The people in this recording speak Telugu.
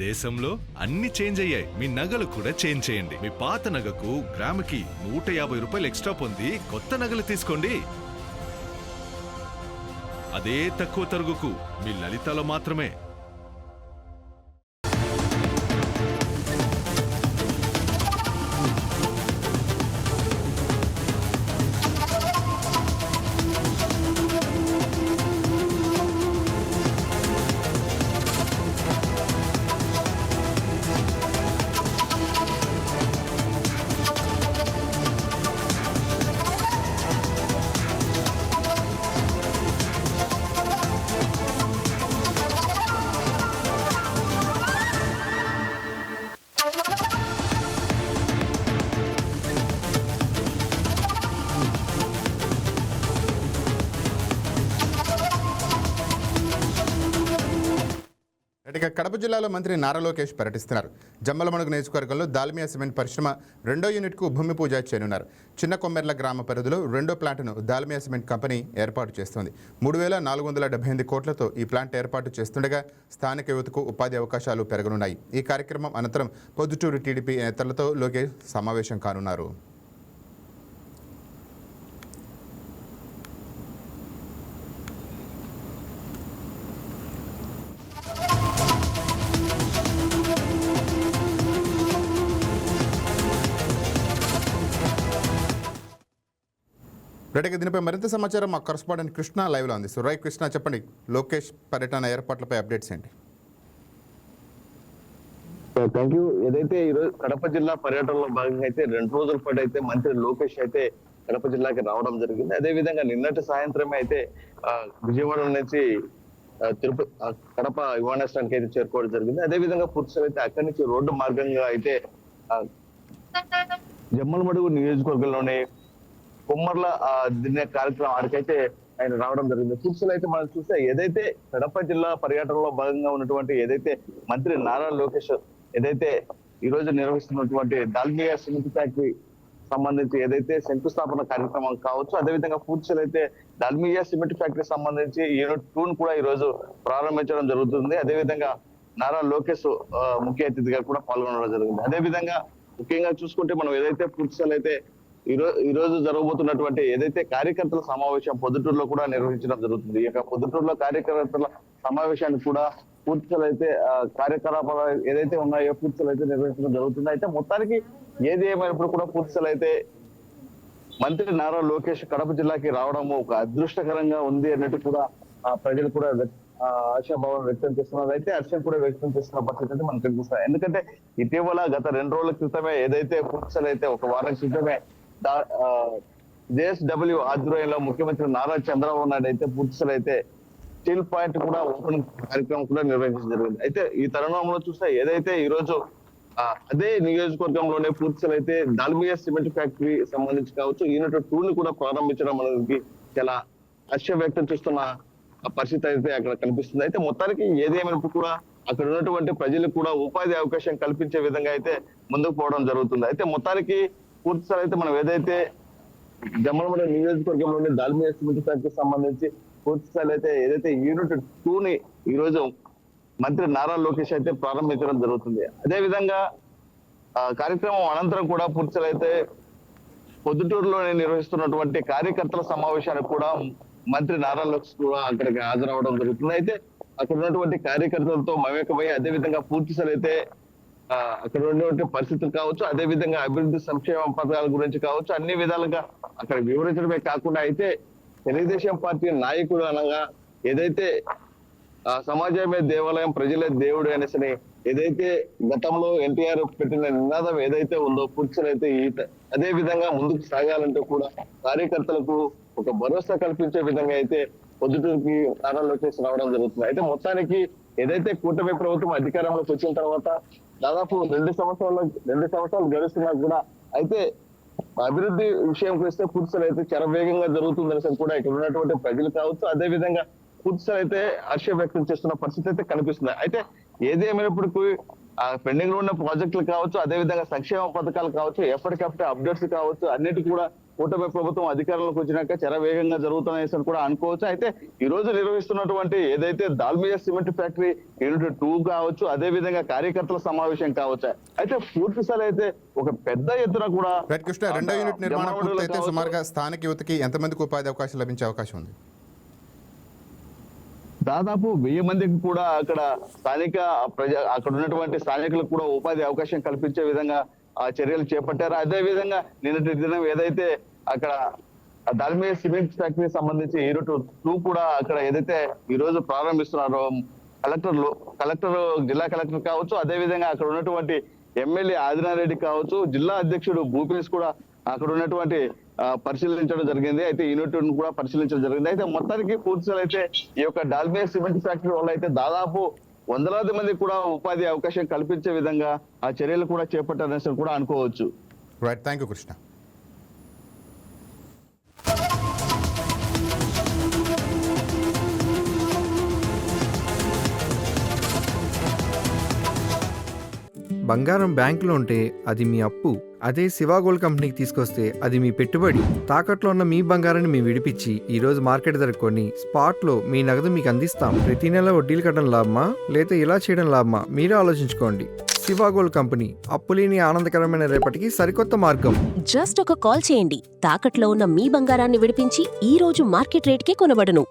దేశంలో అన్ని చేంజ్ అయ్యాయి, మీ నగలు కూడా చేంజ్ చేయండి. మీ పాత నగకు గ్రాముకి 150 రూపాయలు ఎక్స్ట్రా పొంది కొత్త నగలు తీసుకోండి. అదే తక్కువ తరుగుకు మీ లలితలో మాత్రమే. ఇక కడప జిల్లాలో మంత్రి నారా లోకేష్ పర్యటిస్తున్నారు. జమ్మలమడుగు నియోజకవర్గంలో దాల్మియా సిమెంట్ పరిశ్రమ 2వ యూనిట్కు భూమి పూజ చేయనున్నారు. చిన్న కొమ్మెర్ల గ్రామ పరిధిలో 2వ ప్లాంట్ను దాల్మియా సిమెంట్ కంపెనీ ఏర్పాటు చేస్తోంది. 3,478 కోట్లతో ఈ ప్లాంట్ ఏర్పాటు చేస్తుండగా స్థానిక యువతకు ఉపాధి అవకాశాలు పెరగనున్నాయి. ఈ కార్యక్రమం అనంతరం పొద్దుటూరు టీడీపీ నేతలతో లోకేష్ సమావేశం కానున్నారు. రెడ్డికి దీనిపై మరింత సమాచారం మా కరస్పాండెంట్ కృష్ణ లైవ్లో ఉంది. సురయ్ కృష్ణ, చెప్పండి, లోకేష్ పర్యటన ఏర్పాట్లపై అప్డేట్స్ ఏంటి? Thank you. ఏదైతే ఈరోజు కడప జిల్లా పర్యటనలో భాగంగా అయితే 2 రోజుల పాటు అయితే మంత్రి లోకేష్ అయితే కడప జిల్లాకి రావడం జరిగింది. అదే విధంగా నిన్నటి సాయంత్రమే అయితే విజయవాడ నుంచి తిరుపతి కడప విమానాశ్రయానికి అయితే చేరుకోవడం జరిగింది. అదే విధంగా పురుషులు అయితే అక్కడి నుంచి రోడ్డు మార్గంగా అయితే జమ్మలమడుగు నియోజకవర్గంలోనే కొమ్మర్ల దినే కార్యక్రమం ఆడికైతే ఆయన రావడం జరిగింది. పురుషులు అయితే మనం చూస్తే ఏదైతే కడప జిల్లా పర్యటనలో భాగంగా ఉన్నటువంటి ఏదైతే మంత్రి నారా లోకేష్ ఏదైతే ఈ రోజు నిర్వహిస్తున్నటువంటి దాల్మియా సిమెంట్ ఫ్యాక్టరీ సంబంధించి ఏదైతే శంకుస్థాపన కార్యక్రమం కావచ్చు, అదేవిధంగా పురుషులు అయితే దాల్మియా సిమెంట్ ఫ్యాక్టరీ సంబంధించి యూనిట్ 2 కూడా ఈ రోజు ప్రారంభించడం జరుగుతుంది. అదేవిధంగా నారా లోకేష్ ముఖ్య అతిథిగా కూడా పాల్గొనడం జరిగింది. అదేవిధంగా ముఖ్యంగా చూసుకుంటే మనం ఏదైతే పురుషులు అయితే ఈ రోజు జరగబోతున్నటువంటి ఏదైతే కార్యకర్తల సమావేశం పొద్దుటూరులో కూడా నిర్వహించడం జరుగుతుంది. ఈ యొక్క పొద్దుటూరులో కార్యకర్తల సమావేశానికి కూడా పూర్తిలు అయితే కార్యకలాపాలు ఏదైతే ఉన్నాయో పూర్తిలు అయితే నిర్వహించడం జరుగుతుంది. అయితే మొత్తానికి ఏది ఏమైనప్పుడు కూడా పూర్తిలు అయితే మంత్రి నారా లోకేష్ కడప జిల్లాకి రావడం ఒక అదృష్టకరంగా ఉంది అన్నట్టు కూడా ప్రజలు కూడా ఆశాభావం వ్యక్తం చేస్తున్నారు. అయితే హర్షం కూడా వ్యక్తం చేస్తున్న పరిస్థితి అయితే మనకు కనిపిస్తాయి. ఎందుకంటే ఇటీవల గత 2 రోజుల క్రితమే ఏదైతే పూర్తిలు అయితే ఒక వారం క్రితమే జేఎస్డబ్ల్యూ ఆధ్వర్యంలో ముఖ్యమంత్రి నారా చంద్రబాబు నాయుడు అయితే పూర్తిలు అయితే స్టీల్ పాయింట్ కూడా ఓపెనింగ్ కార్యక్రమం కూడా నిర్వహించడం జరిగింది. అయితే ఈ తరుణంలో చూస్తే ఏదైతే ఈ రోజు అదే నియోజకవర్గంలోనే పూర్తిలు అయితే దాల్మియా సిమెంట్ ఫ్యాక్టరీ సంబంధించి కావచ్చు యూనిట్ 2 కూడా ప్రారంభించడం అనేది చాలా హర్షం వ్యక్తం చేస్తున్న పరిస్థితి అయితే అక్కడ కనిపిస్తుంది. అయితే మొత్తానికి ఏదేమైనప్పుడు కూడా అక్కడ ఉన్నటువంటి ప్రజలకు కూడా ఉపాధి అవకాశం కల్పించే విధంగా అయితే ముందుకు పోవడం జరుగుతుంది. అయితే మొత్తానికి పూర్తిసారి అయితే మనం ఏదైతే జమ్మలమడుగు నియోజకవర్గంలోని దాల్మియా సిమెంట్ ఫ్యాక్టరీకి సంబంధించి పూర్తిసారి అయితే ఏదైతే యూనిట్ 2 ఈ రోజు మంత్రి నారా లోకేష్ అయితే ప్రారంభించడం జరుగుతుంది. అదే విధంగా కార్యక్రమం అనంతరం కూడా పూర్తిసారి అయితే పొద్దుటూరులోనే నిర్వహిస్తున్నటువంటి కార్యకర్తల సమావేశానికి కూడా మంత్రి నారా లోకేష్ కూడా అక్కడికి హాజరవడం జరుగుతుంది. అయితే అక్కడ ఉన్నటువంటి కార్యకర్తలతో మమేకమై అదే విధంగా పూర్తిసారి అయితే అక్కడ ఉన్నటువంటి పరిస్థితులు కావచ్చు, అదే విధంగా అభివృద్ధి సంక్షేమ పథకాల గురించి కావచ్చు, అన్ని విధాలుగా అక్కడ వివరించడమే కాకుండా అయితే తెలుగుదేశం పార్టీ నాయకుడు అనగా ఏదైతే సమాజమే దేవాలయం ప్రజలే దేవుడు అనేసి ఏదైతే గతంలో ఎన్టీఆర్ పెట్టిన నినాదం ఏదైతే ఉందో పూర్తిలు అయితే అదే విధంగా ముందుకు సాగాలంటే కూడా కార్యకర్తలకు ఒక భరోసా కల్పించే విధంగా అయితే పొద్దుటూరుకి నారా లోకేష్ రావడం జరుగుతుంది. అయితే మొత్తానికి ఏదైతే కూటమి ప్రభుత్వం అధికారంలోకి వచ్చిన తర్వాత దాదాపు 2 సంవత్సరాలు గడుస్తున్నా కూడా అయితే అభివృద్ధి విషయంకి వస్తే పూర్తిలు అయితే శరవేగంగా జరుగుతుందనేసి కూడా ఇక్కడ ఉన్నటువంటి ప్రజలు కావచ్చు, అదే విధంగా పూర్తిలు అయితే హర్షం వ్యక్తం చేస్తున్న పరిస్థితి అయితే కనిపిస్తుంది. అయితే ఏది ఏమైనప్పటికీ పెండింగ్ లో ఉన్న ప్రాజెక్టులు కావచ్చు, అదే విధంగా సంక్షేమ పథకాలు కావచ్చు, ఎప్పటికప్పుడు అప్డేట్స్ కావచ్చు, అన్నిటి కూడా కూటమి ప్రభుత్వం అధికారంలోకి వచ్చినాక శరవేగంగా జరుగుతున్నాయని కూడా అనుకోవచ్చు. అయితే ఈ రోజు నిర్వహిస్తున్నటువంటి ఏదైతే దాల్మియా సిమెంట్ ఫ్యాక్టరీ యూనిట్ 2 కావచ్చు, అదే విధంగా కార్యకర్తల సమావేశం కావచ్చు, అయితే పూర్తి స్థాయి అయితే ఒక పెద్ద ఎత్తున కూడా రైట్ కృష్ణ, రెండో యూనిట్ నిర్మాణం జమ్మలమడుగులో పూర్తయితే కావచ్చు, సుమారుగా స్థానిక యువతకి ఎంతమందికి ఉపాధి అవకాశం లభించే అవకాశం ఉంది? దాదాపు 1000 మందికి కూడా అక్కడ స్థానిక అక్కడ ఉన్నటువంటి స్థానికులకు కూడా ఉపాధి అవకాశం కల్పించే విధంగా ఆ చర్యలు చేపట్టారు. అదే విధంగా నిన్నటి దినం ఏదైతే అక్కడ దాల్మియా సిమెంట్ ఫ్యాక్టరీ సంబంధించి యూనిట్ 2 కూడా అక్కడ ఏదైతే ఈ రోజు ప్రారంభిస్తున్నారో కలెక్టర్ జిల్లా కలెక్టర్ కావచ్చు, అదే విధంగా అక్కడ ఉన్నటువంటి ఎమ్మెల్యే ఆదినారెడ్డి కావచ్చు, జిల్లా అధ్యక్షుడు భూపేష్ కూడా అక్కడ ఉన్నటువంటి పరిశీలించడం జరిగింది. అయితే యూనిట్ కూడా పరిశీలించడం జరిగింది. అయితే మొత్తానికి పూర్తిగా అయితే ఈ యొక్క దాల్మియా సిమెంట్ ఫ్యాక్టరీ వల్ల అయితే దాదాపు వందలాది మంది కూడా ఉపాధి అవకాశం కల్పించే విధంగా ఆ చర్యలు కూడా చేపట్టారని కూడా అనుకోవచ్చు. Right, thank you Krishna. బంగారం బ్యాంకులో ఉంటే అది మీ అప్పు, అదే శివా గోల్డ్ కంపెనీకి తీసుకొస్తే అది మీ పెట్టుబడి. తాకట్లో ఉన్న మీ బంగారాన్ని మేము విడిపించి ఈ రోజు మార్కెట్ ధర కొని స్పాట్లో మీ నగదు మీకు అందిస్తాం. ప్రతి నెల వడ్డీలు కట్టడం లాభమా లేదా ఇలా చేయడం లాభమా మీరే ఆలోచించుకోండి. శివా గోల్డ్ కంపెనీ, అప్పులేని ఆనందకరమైన రేపటికి సరికొత్త మార్గం. జస్ట్ ఒక కాల్ చేయండి. తాకట్లో ఉన్న మీ బంగారాన్ని విడిపించి ఈ రోజు మార్కెట్ రేట్కే కొనబడును.